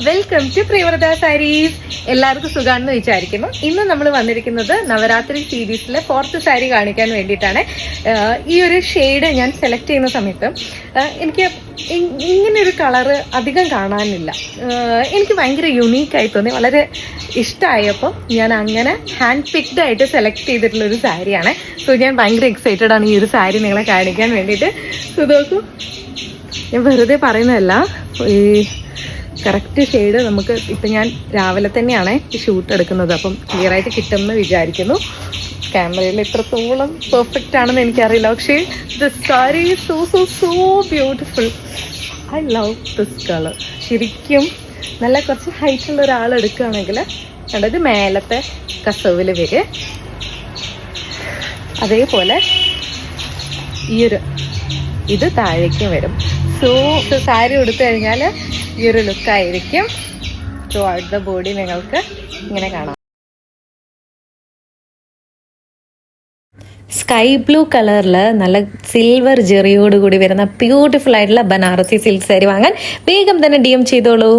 Welcome to പ്രിയവ്രത saris. എല്ലാവർക്കും സുഖാണെന്ന് വിചാരിക്കുന്നു. ഇന്ന് നമ്മൾ വന്നിരിക്കുന്നത് നവരാത്രി സീരീസിലെ 4th സാരി കാണിക്കാൻ വേണ്ടിയിട്ടാണ്. ഈ ഒരു ഷെയ്ഡ് ഞാൻ സെലക്ട് ചെയ്യുന്ന സമയത്ത് എനിക്ക് ഇങ്ങനൊരു കളറ് അധികം കാണാനില്ല. എനിക്ക് ഭയങ്കര യുണീക്കായി തോന്നി, വളരെ ഇഷ്ടമായപ്പോൾ ഞാൻ അങ്ങനെ ഹാൻഡ് പിക്ഡ് ആയിട്ട് സെലക്ട് ചെയ്തിട്ടുള്ളൊരു സാരിയാണ്. സോ ഞാൻ ഭയങ്കര എക്സൈറ്റഡ് ആണ് ഈ ഒരു സാരി നിങ്ങളെ കാണിക്കാൻ വേണ്ടിയിട്ട്. സോ നോക്കൂ, ഞാൻ വെറുതെ പറയുന്നതല്ല, ഈ കറക്റ്റ് ഷെയ്ഡ് നമുക്ക് ഇപ്പം ഞാൻ രാവിലെ തന്നെയാണ് ഷൂട്ട് എടുക്കുന്നത്, അപ്പം ക്ലിയർ ആയിട്ട് കിട്ടുമെന്ന് വിചാരിക്കുന്നു. ക്യാമറയിൽ എത്രത്തോളം പെർഫെക്റ്റ് ആണെന്ന് എനിക്കറിയില്ല, പക്ഷേ this sari is so so so beautiful. I love this colour. ശരിക്കും നല്ല കുറച്ച് ഹൈറ്റുള്ള ഒരാൾ എടുക്കുകയാണെങ്കിൽ കണ്ടത് മേലത്തെ കസവിൽ വരും, അതേപോലെ ഇത് താഴേക്കും വരും. സോ സാരി ഉടുത്തു കഴിഞ്ഞാൽ ഈ ഒരു ലുക്കായിരിക്കും. ത്രൂ ഔട്ട് ദ ബോഡി നിങ്ങൾക്ക് ഇങ്ങനെ കാണാം. സ്കൈ ബ്ലൂ കളറിൽ നല്ല സിൽവർ ജെറിയോട് കൂടി വരുന്ന ബ്യൂട്ടിഫുൾ ആയിട്ടുള്ള ബനാറസി സിൽക്ക് സാരി വാങ്ങാൻ വേഗം തന്നെ DM ചെയ്തോളൂ.